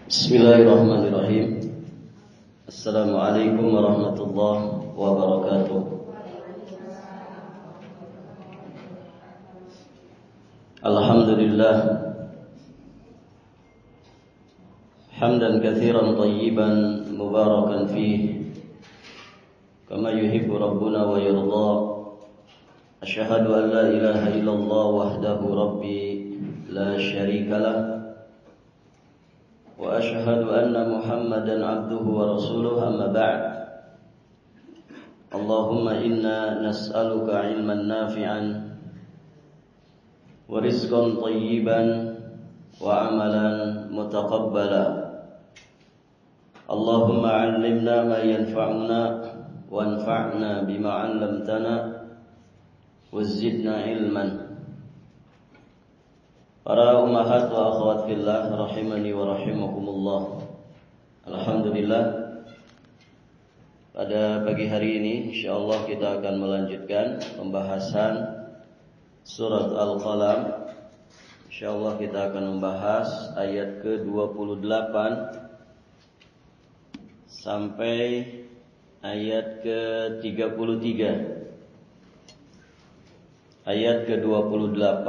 Bismillahirrahmanirrahim. Assalamualaikum warahmatullahi wabarakatuh. Alhamdulillah hamdan katsiran thayyiban mubarakan fihi kama yuhibbu rabbuna wa yarda. Asyhadu an la ilaha illallah wahdahu rabbi la syarika lah wa asyhadu anna Muhammadan abduhu wa rasuluhu, amma ba'd. Allahumma inna nas'aluka ilman nafi'an wa rizqan thayyiban wa amalan mutaqabbala. Allahumma 'allimna ma yanfa'una wanfa'na bima 'allamtana wa zidna ilman. Para ummahat wa akhwat fillah rahimani wa rahimakumullah. Alhamdulillah, pada pagi hari ini insyaallah kita akan melanjutkan pembahasan surat Al-Qalam. Insyaallah kita akan membahas ayat ke-28 sampai ayat ke-33. Ayat ke-28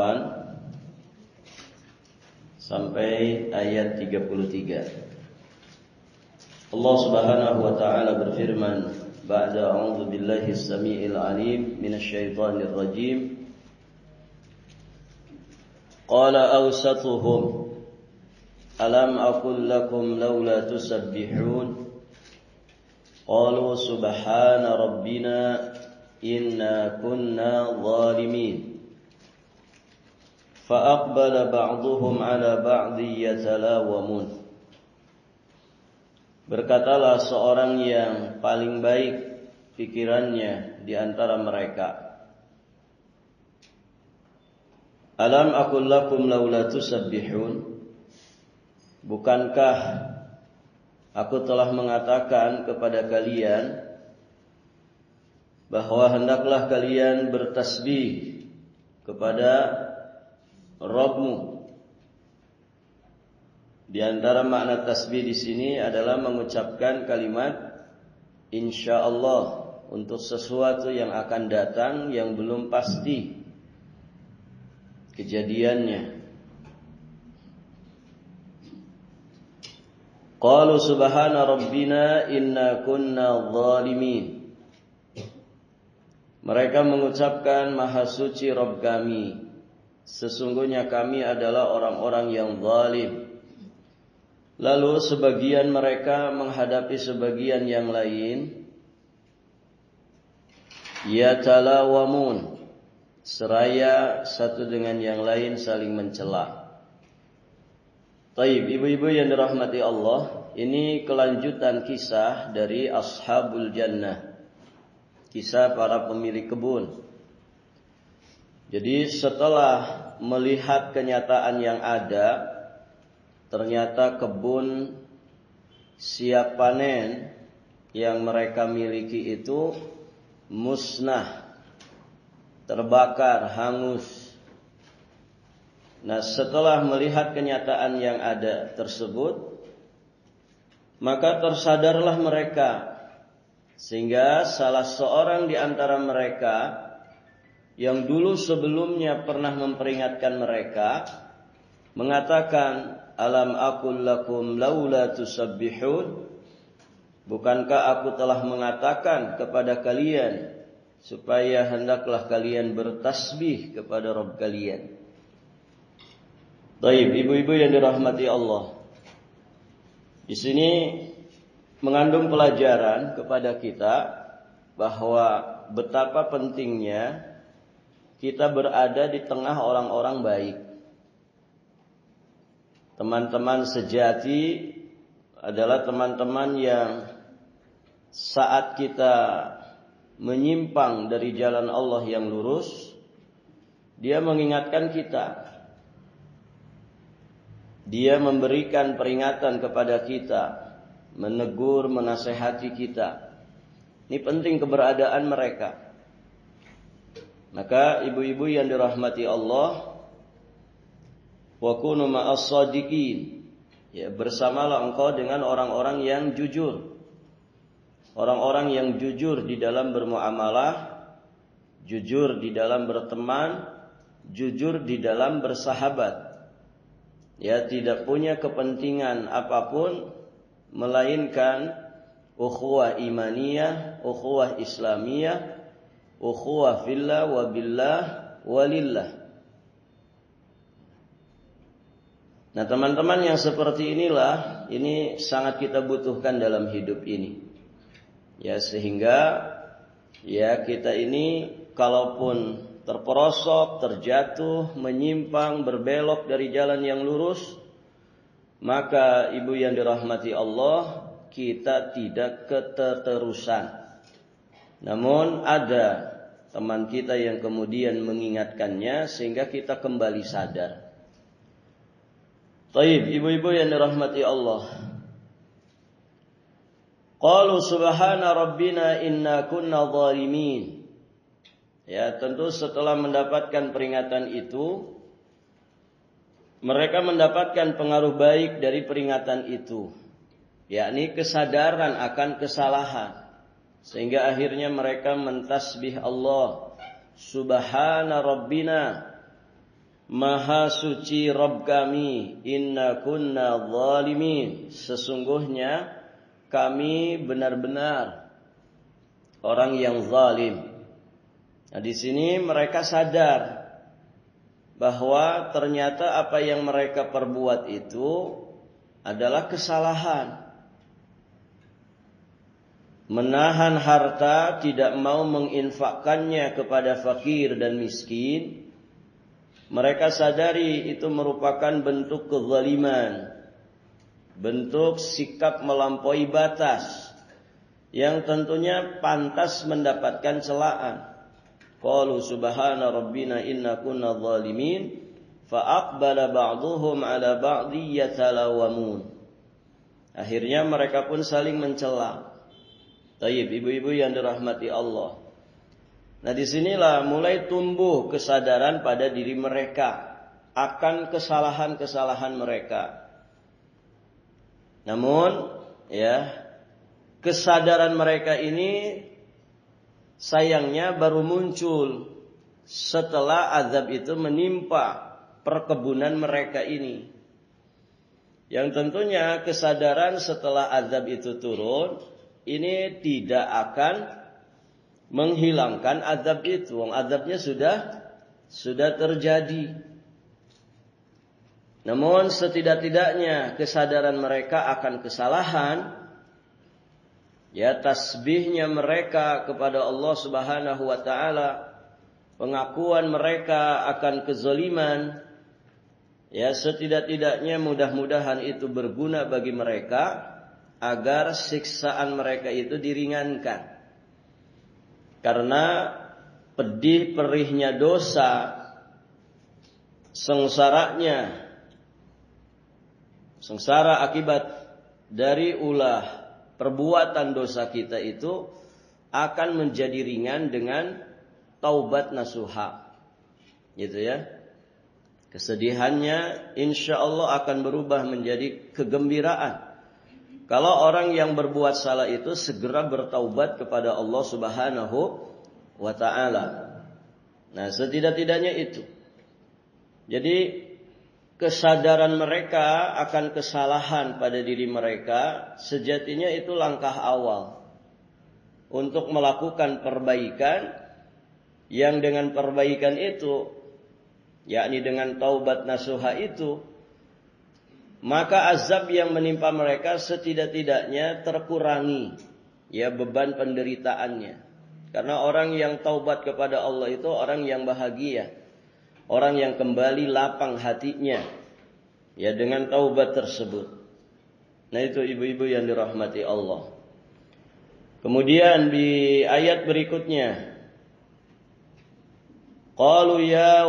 sampai ayat 33. Allah Subhanahu wa taala berfirman, ba'da a'udzu billahi as-sami'il 'alim minasyaitonir rajim. Qala awsatuhum alam aqul lakum laula tusabbihun qalu subhana rabbina inna kunna zalimin. فَأَقْبَلَ بَعْضُهُمْ عَلَى بَعْضٍ يَتَلَاوَمُونَ. Berkatalah seorang yang paling baik pikirannya di antara mereka, Alam aqul lakum laula tusabbihun. Bukankah aku telah mengatakan kepada kalian bahwa hendaklah kalian bertasbih kepada Rabbmu. Di antara makna tasbih di sini adalah mengucapkan kalimat insyaallah untuk sesuatu yang akan datang yang belum pasti kejadiannya. Qalu subhana rabbina inna kunna zalimin. Mereka mengucapkan maha suci Rabb kami, sesungguhnya kami adalah orang-orang yang zalim. Lalu sebagian mereka menghadapi sebagian yang lain, yatalawamun, seraya satu dengan yang lain saling mencela. Taib, ibu-ibu yang dirahmati Allah, ini kelanjutan kisah dari Ashabul Jannah, kisah para pemilik kebun. Jadi setelah melihat kenyataan yang ada, ternyata kebun siap panen yang mereka miliki itu musnah, terbakar, hangus. Nah, setelah melihat kenyataan yang ada tersebut, maka tersadarlah mereka, sehingga salah seorang di antara mereka yang dulu sebelumnya pernah memperingatkan mereka mengatakan, alam aqul lakum laula tusabbihun. Bukankah aku telah mengatakan kepada kalian supaya hendaklah kalian bertasbih kepada Rabb kalian. Baik, ibu-ibu yang dirahmati Allah, di sini mengandung pelajaran kepada kita bahwa betapa pentingnya kita berada di tengah orang-orang baik. Teman-teman sejati adalah teman-teman yang saat kita menyimpang dari jalan Allah yang lurus, dia mengingatkan kita. Dia memberikan peringatan kepada kita, menegur, menasehati kita. Ini penting keberadaan mereka. Maka ibu-ibu yang dirahmati Allah, wa kunu ma'as-shadiqin, Ya, bersamalah engkau dengan orang-orang yang jujur. Orang-orang yang jujur di dalam bermuamalah, jujur di dalam berteman, jujur di dalam bersahabat. Ya, tidak punya kepentingan apapun melainkan ukhuwah imaniyah, ukhuwah islamiyah, ukhuwah fillah wa billah walillah. Nah, teman-teman yang seperti inilah, ini sangat kita butuhkan dalam hidup ini. Ya, sehingga ya kita ini kalaupun terperosok, terjatuh, menyimpang, berbelok dari jalan yang lurus, maka ibu yang dirahmati Allah, kita tidak keterusan. Namun ada teman kita yang kemudian mengingatkannya sehingga kita kembali sadar. Taib, ibu-ibu yang dirahmati Allah. Qalu subhana rabbina inna kunna zalimin. Ya, tentu setelah mendapatkan peringatan itu, mereka mendapatkan pengaruh baik dari peringatan itu, yakni kesadaran akan kesalahan. Sehingga akhirnya mereka mentasbih Allah. Subhana rabbina, maha suci Rabb kami, inna kunna zalimin, sesungguhnya kami benar-benar orang yang zalim. Nah, di sini mereka sadar bahwa ternyata apa yang mereka perbuat itu adalah kesalahan. Menahan harta, tidak mau menginfakkannya kepada fakir dan miskin. Mereka sadari itu merupakan bentuk kezaliman, bentuk sikap melampaui batas yang tentunya pantas mendapatkan celaan. Qalu subhana rabbina inna kunna zalimin fa aqbala ba'dhum ala ba'dhi yatalawamun. Akhirnya mereka pun saling mencela. Taib, ibu-ibu yang dirahmati Allah. Nah, disinilah mulai tumbuh kesadaran pada diri mereka akan kesalahan-kesalahan mereka. Namun, ya, kesadaran mereka ini sayangnya baru muncul setelah azab itu menimpa perkebunan mereka ini. Yang tentunya kesadaran setelah azab itu turun, ini tidak akan menghilangkan azab itu. Azabnya sudah terjadi. Namun setidak-tidaknya kesadaran mereka akan kesalahan, ya, tasbihnya mereka kepada Allah Subhanahu wa taala, pengakuan mereka akan kezaliman, ya, setidak-tidaknya mudah-mudahan itu berguna bagi mereka agar siksaan mereka itu diringankan. Karena pedih perihnya dosa, sengsara akibat dari ulah perbuatan dosa kita itu akan menjadi ringan dengan taubat nasuha. Gitu ya. Kesedihannya insya Allah akan berubah menjadi kegembiraan. Kalau orang yang berbuat salah itu segera bertaubat kepada Allah Subhanahu wa ta'ala. Nah, setidak-tidaknya itu. Jadi kesadaran mereka akan kesalahan pada diri mereka sejatinya itu langkah awal untuk melakukan perbaikan, yang dengan perbaikan itu, yakni dengan taubat nasuha itu, maka azab yang menimpa mereka setidak-tidaknya terkurangi, ya, beban penderitaannya. Karena orang yang taubat kepada Allah itu orang yang bahagia, orang yang kembali lapang hatinya, ya, dengan taubat tersebut. Nah, itu ibu-ibu yang dirahmati Allah. Kemudian di ayat berikutnya, Qalu ya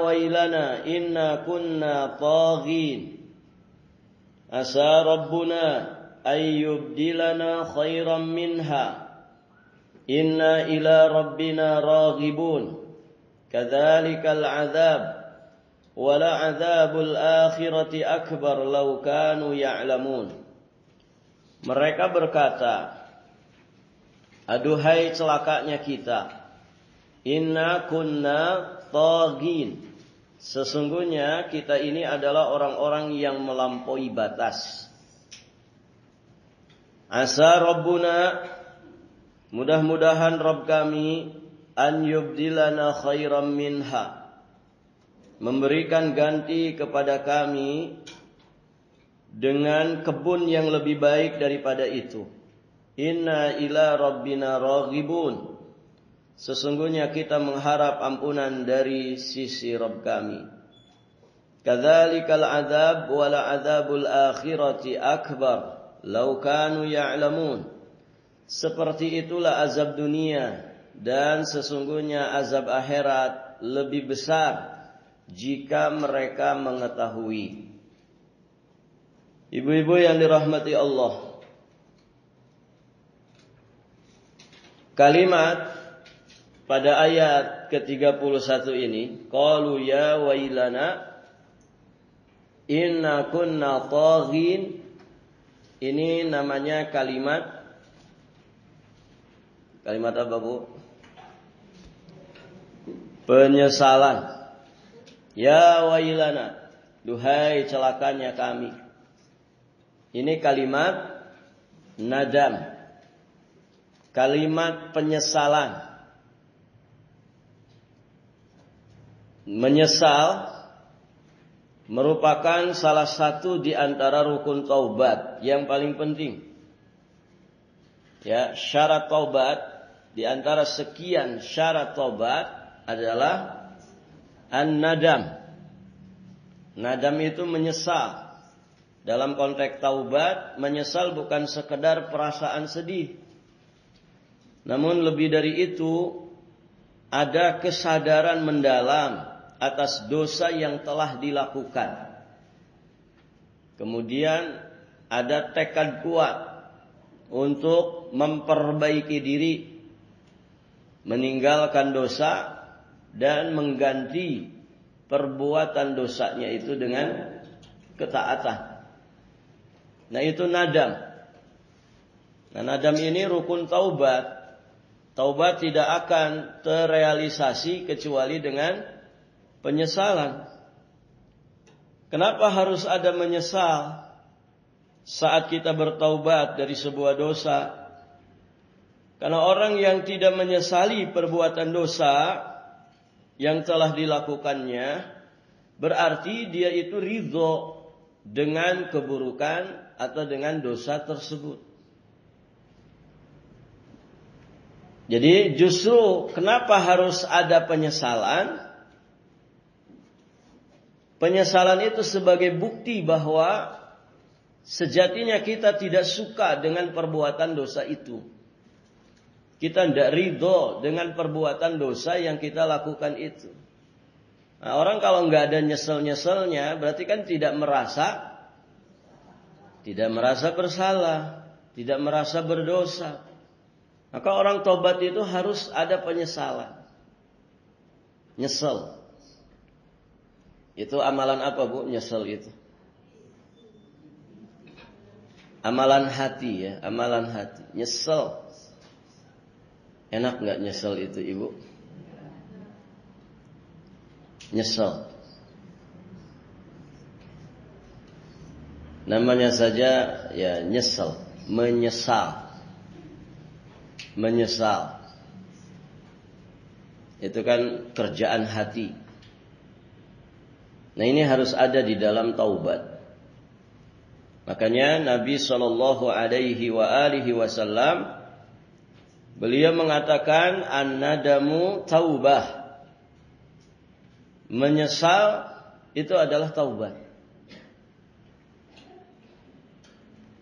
wailana inna kunna taghin asa rabbuna ayyubdilana khairan minha inna ila rabbina raghibun kadzalikal azab wala 'adzabul akhirati akbar law kanu ya'lamun. Mereka berkata, aduhai celakanya kita, inna kunna taghin. Sesungguhnya kita ini adalah orang-orang yang melampaui batas. Asa Rabbuna, mudah-mudahan Rabb kami, an yubdilana khairam minha, memberikan ganti kepada kami dengan kebun yang lebih baik daripada itu. Inna ila rabbina raghibun. Sesungguhnya kita mengharap ampunan dari sisi Rabb kami. Kadzalikal adzab wala adzabul akhirati akbar law kanu ya'lamun. Seperti itulah azab dunia, dan sesungguhnya azab akhirat lebih besar jika mereka mengetahui. Ibu-ibu yang dirahmati Allah, kalimat pada ayat ke-31 ini, qalu ya wailana inna kunna taghin, ini namanya kalimat apa, Bu? Penyesalan. Ya wailana, duhai celakanya kami. Ini kalimat nadam, kalimat penyesalan. Menyesal merupakan salah satu di antara rukun taubat yang paling penting. Ya, syarat taubat, di antara sekian syarat taubat adalah an-nadam. Nadam itu menyesal. Dalam konteks taubat, menyesal bukan sekedar perasaan sedih. Namun lebih dari itu, ada kesadaran mendalam atas dosa yang telah dilakukan. Kemudian ada tekad kuat untuk memperbaiki diri, meninggalkan dosa dan mengganti perbuatan dosanya itu dengan ketaatan. Nah, itu nadam. Nah, nadam ini rukun taubat. Taubat tidak akan terrealisasi kecuali dengan penyesalan. Kenapa harus ada menyesal saat kita bertaubat dari sebuah dosa? Karena orang yang tidak menyesali perbuatan dosa yang telah dilakukannya, berarti dia itu ridho dengan keburukan atau dengan dosa tersebut. Jadi justru kenapa harus ada penyesalan? Penyesalan itu sebagai bukti bahwa sejatinya kita tidak suka dengan perbuatan dosa itu. Kita tidak ridho dengan perbuatan dosa yang kita lakukan itu. Nah, orang kalau nggak ada nyesel-nyeselnya, berarti kan tidak merasa bersalah, tidak merasa berdosa. Maka orang tobat itu harus ada penyesalan. Nyesel. Itu amalan apa, Bu? Nyesel itu. Amalan hati ya, amalan hati. Nyesel. Enak nggak nyesel itu, Ibu? Nyesel. Namanya saja ya nyesel, menyesal. Menyesal. Itu kan kerjaan hati. Nah, ini harus ada di dalam taubat. Makanya Nabi SAW beliau mengatakan an-nadamu taubah. Menyesal itu adalah taubat.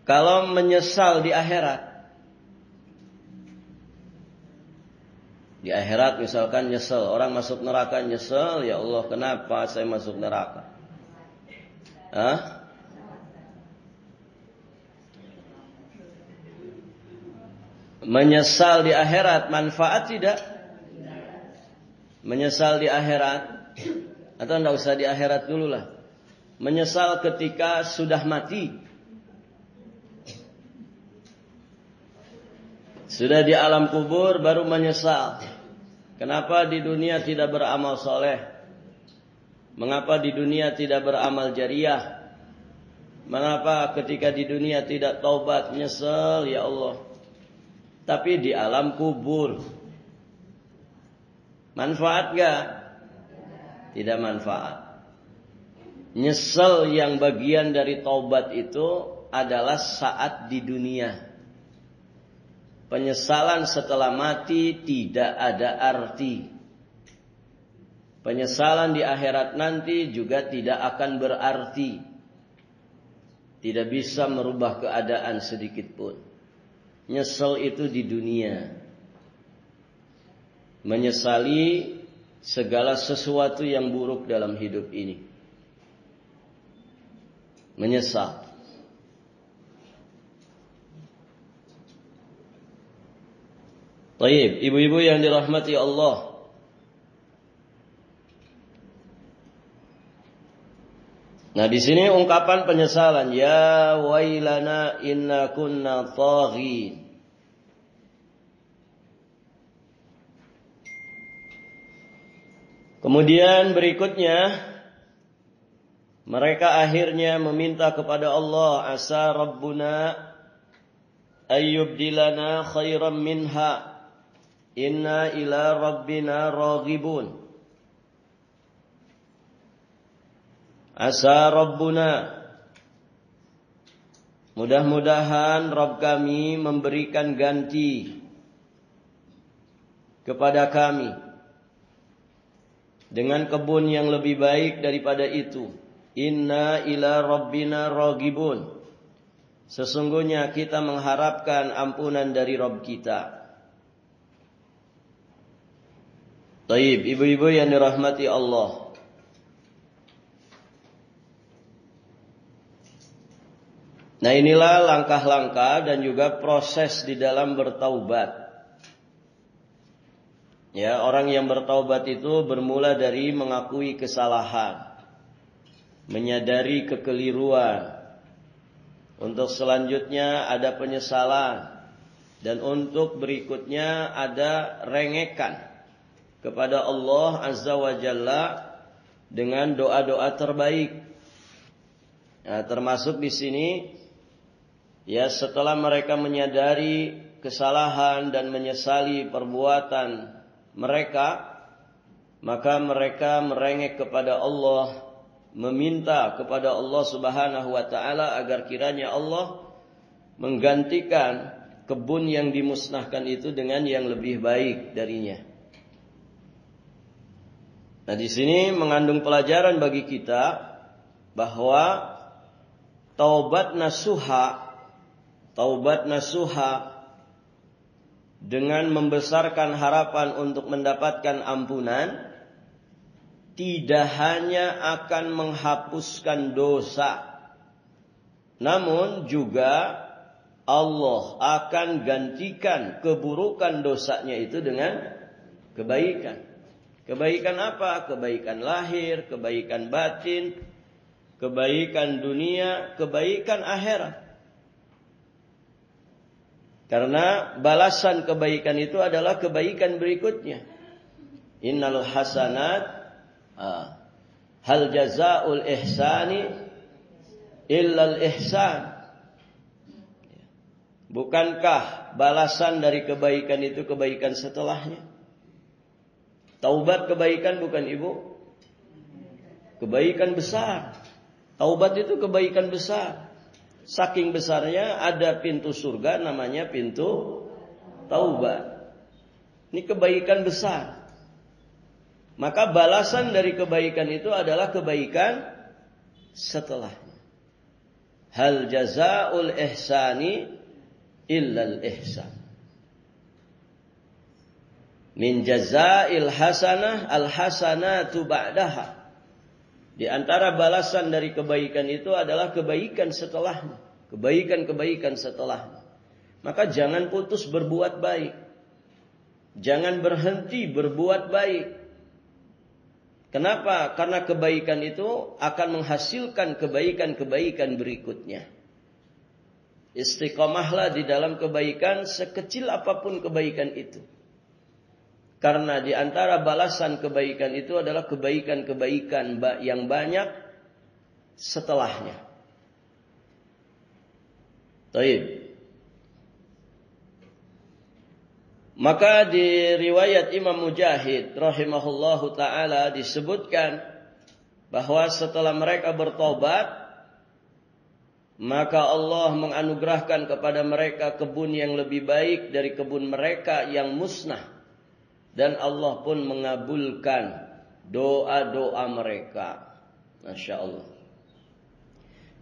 Kalau menyesal di akhirat misalkan nyesel, orang masuk neraka nyesel, ya Allah kenapa saya masuk neraka? Menyesal di akhirat manfaat tidak? Menyesal di akhirat Atau tidak usah di akhirat dulu lah. Menyesal ketika sudah mati. Sudah di alam kubur baru menyesal. Kenapa di dunia tidak beramal soleh? Mengapa di dunia tidak beramal jariah? Mengapa ketika di dunia tidak taubat? Nyesel ya Allah. Tapi di alam kubur manfaat gak? Tidak manfaat. Nyesel yang bagian dari taubat itu adalah saat di dunia. Penyesalan setelah mati tidak ada arti. Penyesalan di akhirat nanti juga tidak akan berarti. Tidak bisa merubah keadaan sedikit pun. Nyesel itu di dunia. Menyesali segala sesuatu yang buruk dalam hidup ini. Menyesal. Baik, ibu-ibu yang dirahmati Allah. Nah, di sini ungkapan penyesalan, ya wailana inna kunna taghin. Kemudian berikutnya mereka akhirnya meminta kepada Allah, asa rabbuna ayyubdilana khairan minha inna ila rabbina raghibun. Asa rabbuna, mudah-mudahan Rabb kami memberikan ganti kepada kami dengan kebun yang lebih baik daripada itu. Inna ila rabbina raghibun. Sesungguhnya kita mengharapkan ampunan dari Rabb kita. Taib, ibu-ibu yang dirahmati Allah. Nah, inilah langkah-langkah dan juga proses di dalam bertaubat. Ya, orang yang bertaubat itu bermula dari mengakui kesalahan, menyadari kekeliruan. Untuk selanjutnya ada penyesalan, dan untuk berikutnya ada rengekan kepada Allah Azza wa Jalla dengan doa-doa terbaik. Nah, termasuk di sini ya, setelah mereka menyadari kesalahan dan menyesali perbuatan mereka, maka mereka merengek kepada Allah, meminta kepada Allah Subhanahu wa taala agar kiranya Allah menggantikan kebun yang dimusnahkan itu dengan yang lebih baik darinya. Nah, di sini mengandung pelajaran bagi kita bahwa taubat nasuha dengan membesarkan harapan untuk mendapatkan ampunan tidak hanya akan menghapuskan dosa, namun juga Allah akan gantikan keburukan dosanya itu dengan kebaikan. Kebaikan apa? Kebaikan lahir, kebaikan batin, kebaikan dunia, kebaikan akhirat. Karena balasan kebaikan itu adalah kebaikan berikutnya. Innal hasanat hal jazaa'ul ihsani illal ihsan. Bukankah balasan dari kebaikan itu kebaikan setelahnya? Taubat kebaikan bukan ibu? Kebaikan besar. Taubat itu kebaikan besar. Saking besarnya ada pintu surga namanya pintu taubat. Ini kebaikan besar. Maka balasan dari kebaikan itu adalah kebaikan setelahnya. Hal jazaa'ul ihsani illal ihsan. Min jazaa'il hasanah al hasanatu ba'daha. Di antara balasan dari kebaikan itu adalah kebaikan setelahnya. Kebaikan-kebaikan setelahnya. Maka jangan putus berbuat baik. Jangan berhenti berbuat baik. Kenapa? Karena kebaikan itu akan menghasilkan kebaikan-kebaikan berikutnya. Istiqomahlah di dalam kebaikan sekecil apapun kebaikan itu. Karena di antara balasan kebaikan itu adalah kebaikan-kebaikan yang banyak setelahnya. Baik. Maka di riwayat Imam Mujahid rahimahullahu taala disebutkan bahwa setelah mereka bertobat, maka Allah menganugerahkan kepada mereka kebun yang lebih baik dari kebun mereka yang musnah. Dan Allah pun mengabulkan doa-doa mereka. Masya Allah.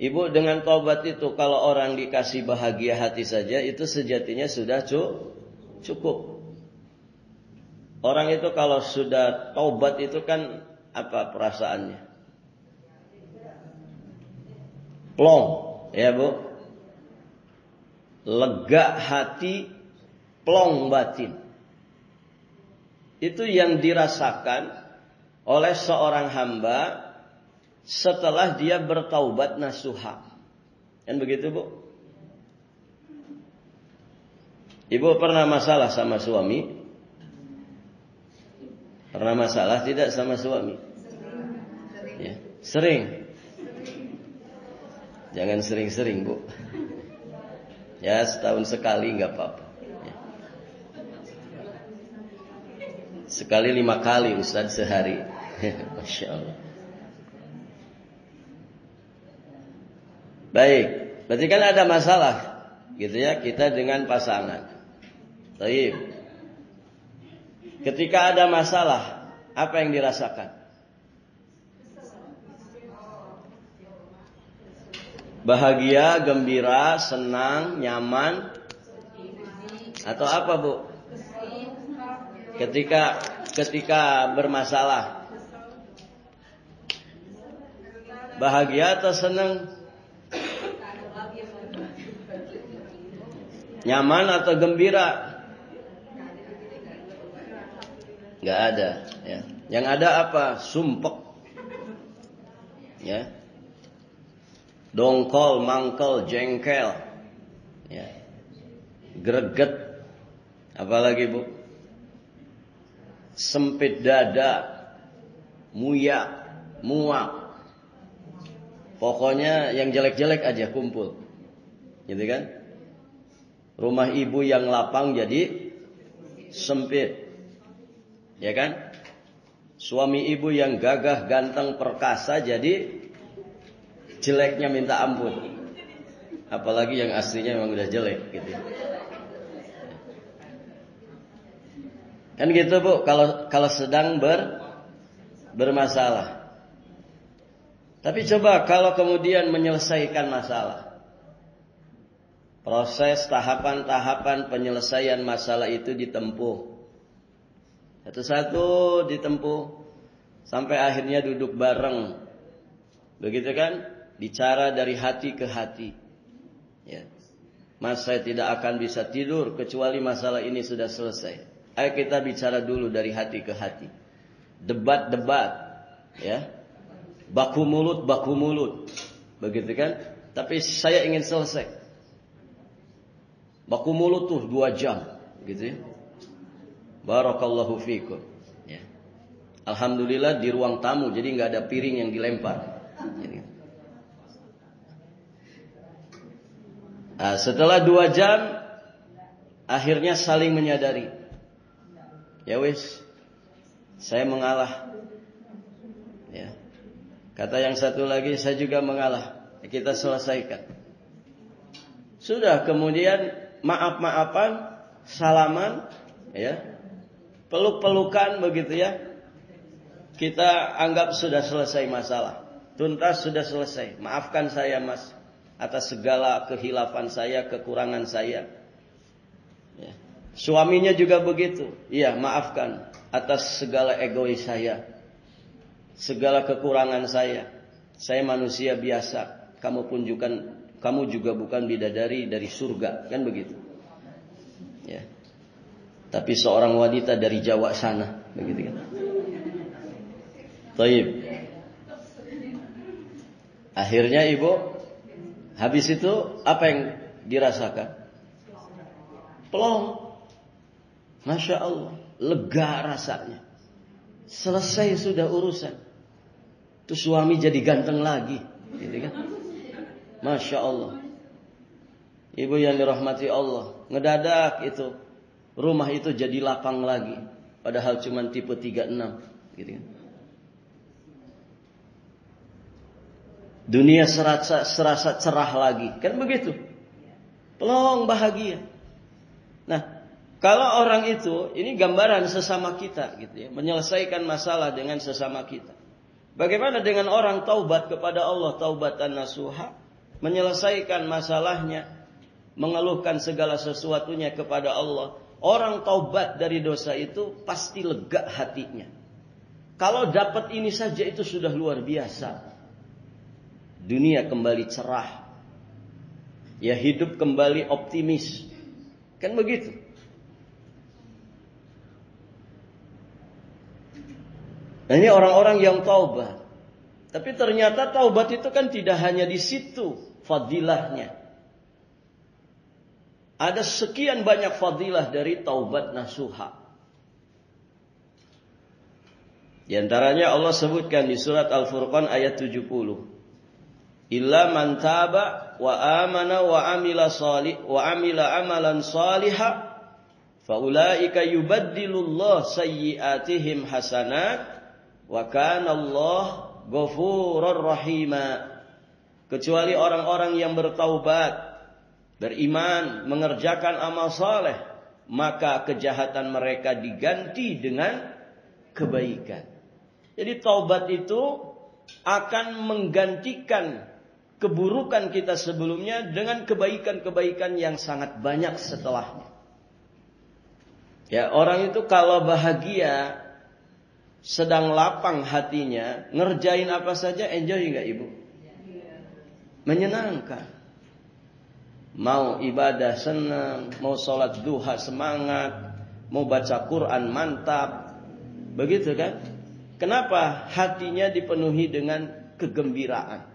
Ibu, dengan taubat itu kalau orang dikasih bahagia hati saja, itu sejatinya sudah cukup. Orang itu kalau sudah taubat itu kan apa perasaannya? Plong, ya Bu. Lega hati, plong batin. Itu yang dirasakan oleh seorang hamba setelah dia bertaubat nasuha. Kan begitu, Bu? Ibu pernah masalah sama suami? Pernah masalah tidak sama suami? Ya, sering. Jangan sering-sering, Bu. Ya, setahun sekali nggak apa-apa. Ya. Sekali 5 kali Ustaz sehari. Masya Allah. Baik, berarti kan ada masalah gitu ya kita dengan pasangan. Baik. Ketika ada masalah, apa yang dirasakan? Bahagia, gembira, senang, nyaman, atau apa, Bu? Ketika bermasalah, bahagia atau senang? Nyaman atau gembira? Nggak ada. Ya. Yang ada apa? Sumpek. Ya. Dongkol, mangkel, jengkel. Ya. Greget. Apalagi, Bu? Sempit dada. Muyak. Muak. Pokoknya yang jelek-jelek aja kumpul. Gitu kan? Rumah ibu yang lapang jadi sempit. Ya kan? Suami ibu yang gagah, ganteng, perkasa jadi jeleknya minta ampun. Apalagi yang aslinya memang udah jelek gitu. Kan gitu, Bu, kalau sedang bermasalah. Tapi coba kalau kemudian menyelesaikan masalah. Proses tahapan-tahapan penyelesaian masalah itu ditempuh. Satu-satu ditempuh. Sampai akhirnya duduk bareng. Begitu kan? Bicara dari hati ke hati. Ya. Mas, saya tidak akan bisa tidur kecuali masalah ini sudah selesai. Ayo kita bicara dulu dari hati ke hati. Debat-debat. Ya. Baku mulut. Begitu kan? Tapi saya ingin selesai. Baku mulut tuh 2 jam, gitu ya. Barakallahu fikum. Ya. Alhamdulillah di ruang tamu, jadi nggak ada piring yang dilempar. Nah, setelah 2 jam, akhirnya saling menyadari. Ya wis, saya mengalah. Ya. Kata yang satu lagi, saya juga mengalah. Kita selesaikan. Sudah, kemudian maaf-maafan, salaman, ya, peluk-pelukan begitu ya. Kita anggap sudah selesai masalah, tuntas sudah selesai. Maafkan saya, Mas, atas segala kehilafan saya, kekurangan saya. Ya. Suaminya juga begitu. Iya, maafkan atas segala egois saya, segala kekurangan saya. Saya manusia biasa. Kamu juga bukan bidadari dari surga, kan begitu. Ya. Tapi seorang wanita dari Jawa sana, begitu kan. Taib. Akhirnya ibu, habis itu apa yang dirasakan? Plong. Masya Allah, lega rasanya. Selesai sudah urusan. Tuh suami jadi ganteng lagi, gitu kan? Masya Allah. Ibu yang dirahmati Allah, ngedadak itu rumah itu jadi lapang lagi, padahal cuma tipe 36, gitu kan? Dunia serasa cerah lagi, kan begitu? Pelong bahagia. Nah, kalau orang itu, ini gambaran sesama kita, gitu ya, menyelesaikan masalah dengan sesama kita. Bagaimana dengan orang taubat kepada Allah, taubatan nasuha, menyelesaikan masalahnya, mengeluhkan segala sesuatunya kepada Allah. Orang taubat dari dosa itu pasti lega hatinya. Kalau dapat ini saja itu sudah luar biasa. Dunia kembali cerah. Ya, hidup kembali optimis. Kan begitu? Nah, ini orang-orang yang taubat. Tapi ternyata taubat itu kan tidak hanya di situ fadilahnya. Ada sekian banyak fadilah dari taubat nasuha. Di antaranya Allah sebutkan di surat Al-Furqan ayat 70. Illa man taba wa amana wa amila amalan salihah faulaika yubaddilullah sayyiatihim hasanat wa kana Allah ghafurur rahima. Kecuali orang-orang yang bertaubat, beriman, mengerjakan amal saleh, maka kejahatan mereka diganti dengan kebaikan. Jadi taubat itu akan menggantikan keburukan kita sebelumnya dengan kebaikan-kebaikan yang sangat banyak setelahnya. Ya, orang itu kalau bahagia, sedang lapang hatinya, ngerjain apa saja enjoy enggak ibu? Menyenangkan. Mau ibadah senang, mau sholat duha semangat, mau baca Quran mantap. Begitu kan? Kenapa? Hatinya dipenuhi dengan kegembiraan.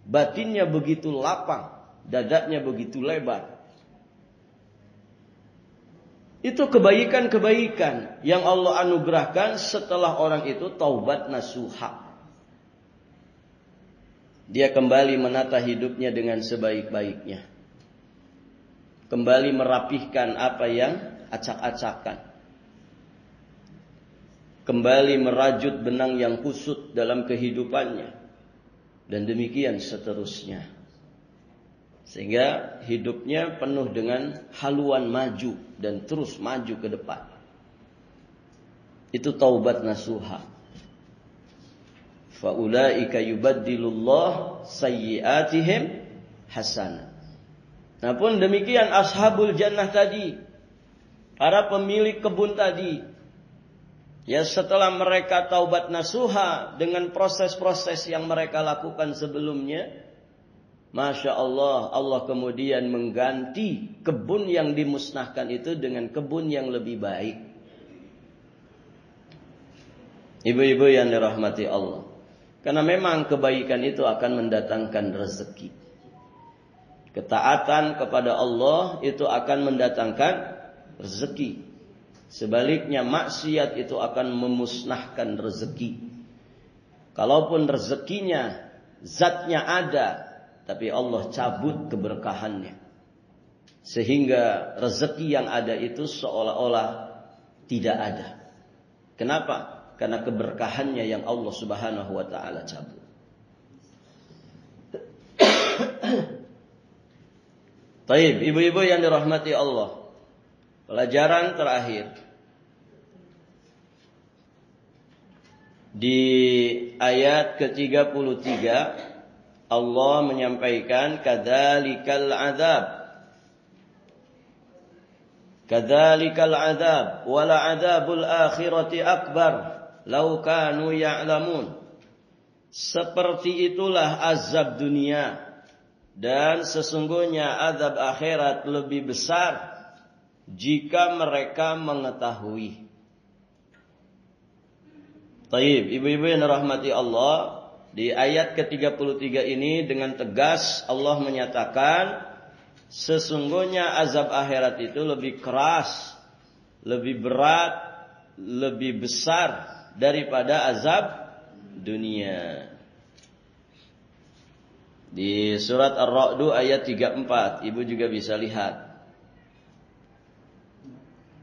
Batinnya begitu lapang, dadanya begitu lebar. Itu kebaikan-kebaikan yang Allah anugerahkan setelah orang itu taubat nasuha. Dia kembali menata hidupnya dengan sebaik-baiknya. Kembali merapihkan apa yang acak-acakan. Kembali merajut benang yang kusut dalam kehidupannya. Dan demikian seterusnya. Sehingga hidupnya penuh dengan haluan maju dan terus maju ke depan. Itu taubat nasuha. Faulaika yubaddilullah sayyiatihim hasanah. Nah pun demikian ashabul jannah tadi, para pemilik kebun tadi, ya setelah mereka taubat nasuha dengan proses-proses yang mereka lakukan sebelumnya, Masya Allah, Allah kemudian mengganti kebun yang dimusnahkan itu dengan kebun yang lebih baik. Ibu-ibu yang dirahmati Allah, karena memang kebaikan itu akan mendatangkan rezeki. Ketaatan kepada Allah itu akan mendatangkan rezeki. Sebaliknya maksiat itu akan memusnahkan rezeki. Kalaupun rezekinya, zatnya ada, tapi Allah cabut keberkahannya. Sehingga rezeki yang ada itu seolah-olah tidak ada. Kenapa? Karena keberkahannya yang Allah Subhanahu wa ta'ala cabut. Taib, ibu-ibu yang dirahmati Allah. Pelajaran terakhir di ayat ke-33 Allah menyampaikan kadzalikal adzab wala adzabul akhirati akbar law kanu ya'lamun. Seperti itulah azab dunia dan sesungguhnya azab akhirat lebih besar jika mereka mengetahui. Taib, ibu-ibu yang dirahmati Allah, di ayat ke-33 ini dengan tegas Allah menyatakan sesungguhnya azab akhirat itu lebih keras, lebih berat, lebih besar daripada azab dunia. Di surat Ar-Ra'd ayat 34, ibu juga bisa lihat.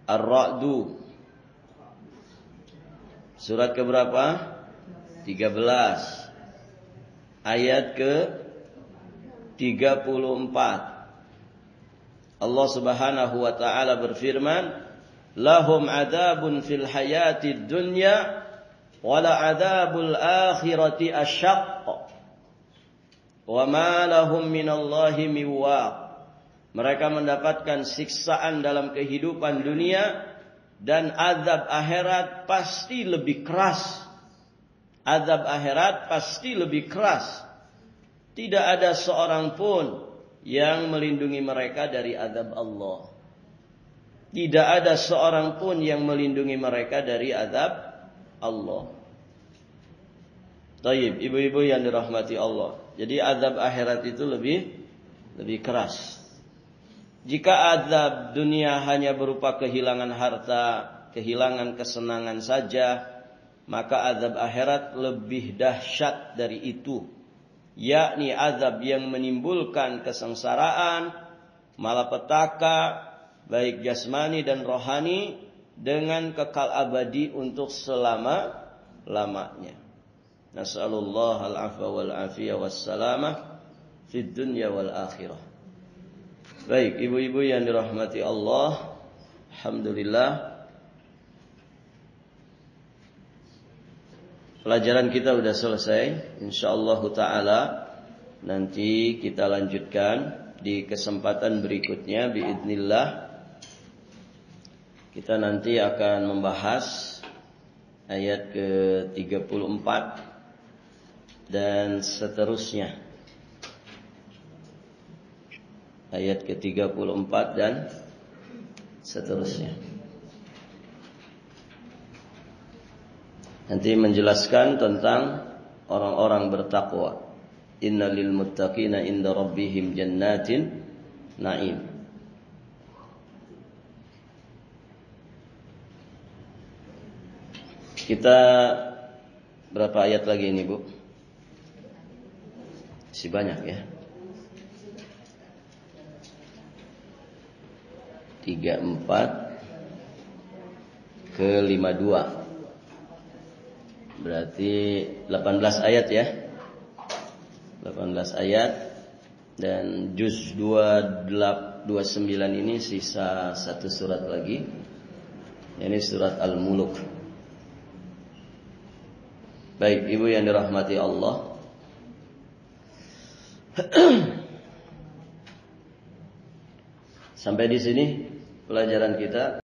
Ar-Ra'd surat ke berapa? 13. Ayat ke 34. Allah Subhanahu wa taala berfirman, "Lahum adzabun fil hayatid dunya wa la adzabul akhirati asyaqq. Wa ma lahum minallahi min waq." Mereka mendapatkan siksaan dalam kehidupan dunia dan azab akhirat pasti lebih keras. Azab akhirat pasti lebih keras. Tidak ada seorang pun yang melindungi mereka dari azab Allah. Tidak ada seorang pun yang melindungi mereka dari azab Allah. Taib, ibu-ibu yang dirahmati Allah. Jadi azab akhirat itu lebih keras. Jika azab dunia hanya berupa kehilangan harta, kehilangan kesenangan saja, maka azab akhirat lebih dahsyat dari itu, yakni azab yang menimbulkan kesengsaraan, malapetaka, baik jasmani dan rohani, dengan kekal abadi untuk selama-lamanya. Nas'alullah al-afwa wal-afiyah wassalamah fid dunya wal akhirah. Baik, ibu-ibu yang dirahmati Allah, alhamdulillah pelajaran kita sudah selesai. InsyaAllah ta'ala nanti kita lanjutkan di kesempatan berikutnya biidznillah. Kita nanti akan membahas ayat ke-34 dan seterusnya. Ayat ke-34 dan seterusnya. Nanti menjelaskan tentang orang-orang bertakwa. Innalil muttaqina inda rabbihim jannatin na'im. Kita berapa ayat lagi ini, Bu? Masih banyak ya. 34 ke 52. Berarti 18 ayat ya. 18 ayat dan juz 29 ini sisa satu surat lagi. Ini surat Al-Muluk. Baik, ibu yang dirahmati Allah. Sampai di sini pelajaran kita.